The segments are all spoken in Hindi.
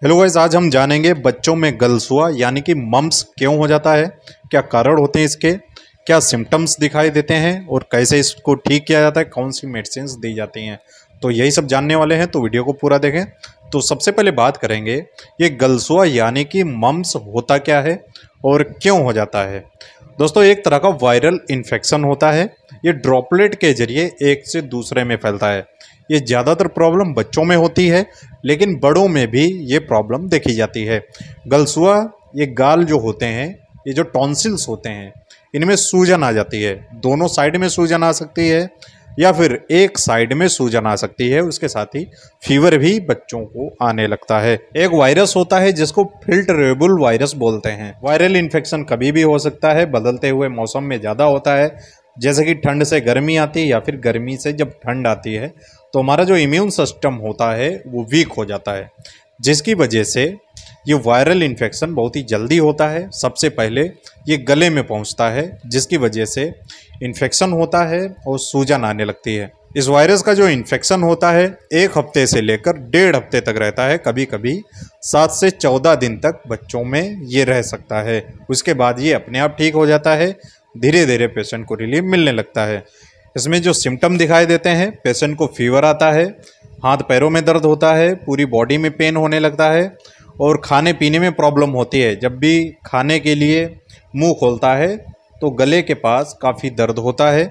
हेलो गाइस, आज हम जानेंगे बच्चों में गलसुआ यानी कि मम्स क्यों हो जाता है, क्या कारण होते हैं इसके, क्या सिम्टम्स दिखाई देते हैं और कैसे इसको ठीक किया जाता है, कौन सी मेडिसिन दी जाती हैं। तो यही सब जानने वाले हैं, तो वीडियो को पूरा देखें। तो सबसे पहले बात करेंगे ये गलसुआ यानी कि मम्स होता क्या है और क्यों हो जाता है। दोस्तों, एक तरह का वायरल इन्फेक्शन होता है। ये ड्रॉपलेट के जरिए एक से दूसरे में फैलता है। ये ज़्यादातर प्रॉब्लम बच्चों में होती है, लेकिन बड़ों में भी ये प्रॉब्लम देखी जाती है। गलसुआ, ये गाल जो होते हैं, ये जो टॉन्सिल्स होते हैं, इनमें सूजन आ जाती है। दोनों साइड में सूजन आ सकती है या फिर एक साइड में सूजन आ सकती है। उसके साथ ही फीवर भी बच्चों को आने लगता है। एक वायरस होता है जिसको फिल्टरेबल वायरस बोलते हैं। वायरल इन्फेक्शन कभी भी हो सकता है, बदलते हुए मौसम में ज़्यादा होता है। जैसे कि ठंड से गर्मी आती है या फिर गर्मी से जब ठंड आती है तो हमारा जो इम्यून सिस्टम होता है वो वीक हो जाता है, जिसकी वजह से ये वायरल इन्फेक्शन बहुत ही जल्दी होता है। सबसे पहले ये गले में पहुंचता है, जिसकी वजह से इन्फेक्शन होता है और सूजन आने लगती है। इस वायरस का जो इन्फेक्शन होता है 1 हफ्ते से लेकर 1.5 हफ्ते तक रहता है। कभी कभी 7 से 14 दिन तक बच्चों में ये रह सकता है। उसके बाद ये अपने आप ठीक हो जाता है। धीरे धीरे पेशेंट को रिलीफ मिलने लगता है। इसमें जो सिम्टम दिखाई देते हैं, पेशेंट को फीवर आता है, हाथ पैरों में दर्द होता है, पूरी बॉडी में पेन होने लगता है और खाने पीने में प्रॉब्लम होती है। जब भी खाने के लिए मुंह खोलता है तो गले के पास काफ़ी दर्द होता है,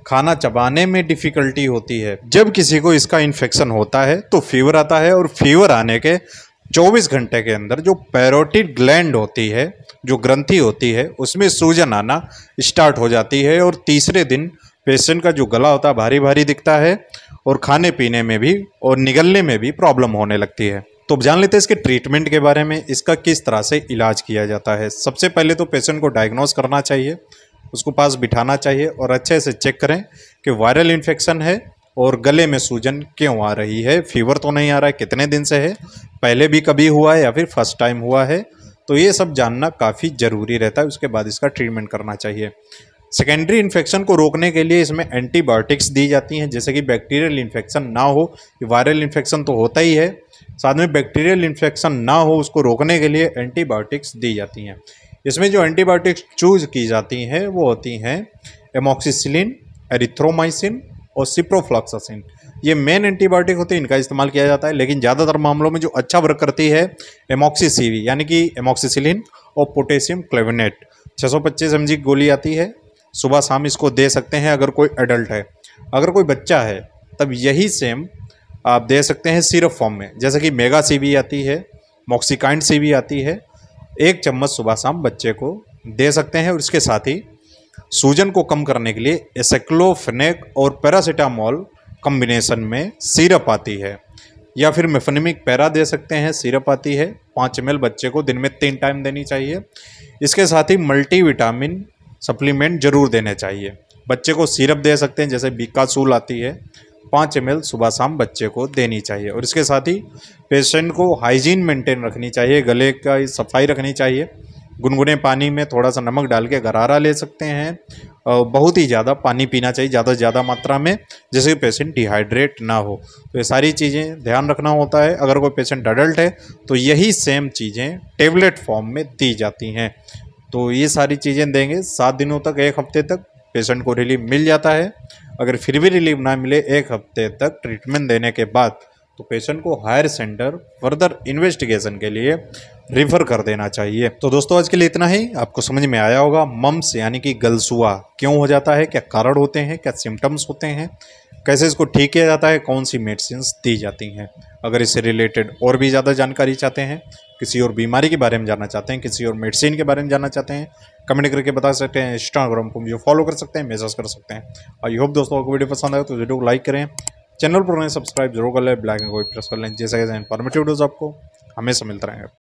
खाना चबाने में डिफ़िकल्टी होती है। जब किसी को इसका इन्फेक्शन होता है तो फीवर आता है और फीवर आने के 24 घंटे के अंदर जो पैरोटिड ग्लैंड होती है, जो ग्रंथि होती है, उसमें सूजन आना स्टार्ट हो जाती है और तीसरे दिन पेशेंट का जो गला होता है भारी भारी दिखता है और खाने पीने में भी और निगलने में भी प्रॉब्लम होने लगती है। तो अब जान लेते हैं इसके ट्रीटमेंट के बारे में, इसका किस तरह से इलाज किया जाता है। सबसे पहले तो पेशेंट को डायग्नोस करना चाहिए, उसको पास बिठाना चाहिए और अच्छे से चेक करें कि वायरल इन्फेक्शन है और गले में सूजन क्यों आ रही है, फीवर तो नहीं आ रहा है, कितने दिन से है, पहले भी कभी हुआ है या फिर फर्स्ट टाइम हुआ है। तो ये सब जानना काफ़ी ज़रूरी रहता है। उसके बाद इसका ट्रीटमेंट करना चाहिए। सेकेंडरी इन्फेक्शन को रोकने के लिए इसमें एंटीबायोटिक्स दी जाती हैं, जैसे कि बैक्टीरियल इन्फेक्शन ना हो। वायरल इन्फेक्शन तो होता ही है, साथ में बैक्टीरियल इन्फेक्शन ना हो, उसको रोकने के लिए एंटीबायोटिक्स दी जाती हैं। इसमें जो एंटीबायोटिक्स चूज की जाती हैं वो होती हैं एमॉक्सिसिलिन, एरिथ्रोमाइसिन और सिप्रोफ्लॉक्सासिन। ये मेन एंटीबायोटिक होते हैं, इनका इस्तेमाल किया जाता है। लेकिन ज़्यादातर मामलों में जो अच्छा वर्क करती है एमॉक्सिसिवी यानी कि एमॉक्सिसिलिन और पोटेशियम क्लेवेनेट। 625 mg गोली आती है, सुबह शाम इसको दे सकते हैं अगर कोई एडल्ट है। अगर कोई बच्चा है तब यही सेम आप दे सकते हैं सिरप फॉर्म में, जैसे कि मेगा सीवी आती है, मॉक्सिकाइंड सीवी आती है। 1 चम्मच सुबह शाम बच्चे को दे सकते हैं। और इसके साथ ही सूजन को कम करने के लिए एसाइक्लोफेनेक और पैरासीटामोल कॉम्बिनेशन में सिरप आती है, या फिर मेफेनेमिक पैरा दे सकते हैं, सिरप आती है। 5 ml बच्चे को दिन में 3 टाइम देनी चाहिए। इसके साथ ही मल्टीविटामिन सप्लीमेंट जरूर देने चाहिए। बच्चे को सिरप दे सकते हैं, जैसे बीकासूल आती है, 5 ml सुबह शाम बच्चे को देनी चाहिए। और इसके साथ ही पेशेंट को हाइजीन मेंटेन रखनी चाहिए, गले का सफाई रखनी चाहिए। गुनगुने पानी में थोड़ा सा नमक डाल के गरारा ले सकते हैं। बहुत ही ज़्यादा पानी पीना चाहिए, ज़्यादा से ज़्यादा मात्रा में, जिससे पेशेंट डिहाइड्रेट ना हो। तो ये सारी चीज़ें ध्यान रखना होता है। अगर कोई पेशेंट अडल्ट है तो यही सेम चीज़ें टेबलेट फॉर्म में दी जाती हैं। तो ये सारी चीज़ें देंगे 7 दिनों तक, 1 हफ्ते तक पेशेंट को रिलीफ मिल जाता है। अगर फिर भी रिलीफ ना मिले 1 हफ्ते तक ट्रीटमेंट देने के बाद, तो पेशेंट को हायर सेंटर फर्दर इन्वेस्टिगेशन के लिए रिफ़र कर देना चाहिए। तो दोस्तों, आज के लिए इतना ही। आपको समझ में आया होगा मम्स यानी कि गलसुआ क्यों हो जाता है, क्या कारण होते हैं, क्या सिम्टम्स होते हैं, कैसे इसको ठीक किया जाता है, कौन सी मेडिसिन दी जाती हैं। अगर इससे रिलेटेड और भी ज़्यादा जानकारी चाहते हैं, किसी और बीमारी के बारे में जानना चाहते हैं, किसी और मेडिसिन के बारे में जानना चाहते हैं, कमेंट करके बता सकते हैं। इंस्टाग्राम को मुझे फॉलो कर सकते हैं, मैसेज कर सकते हैं। आई होप दोस्तों आपको वीडियो पसंद आए तो वीडियो को लाइक करें, चैनल पर सब्सक्राइब जरूर कर लें, बेल आइकन को प्रेस कर लें, जैसे इन्फॉर्मेटिव वीडियोज़ आपको हमेशा मिलता रहेंगे।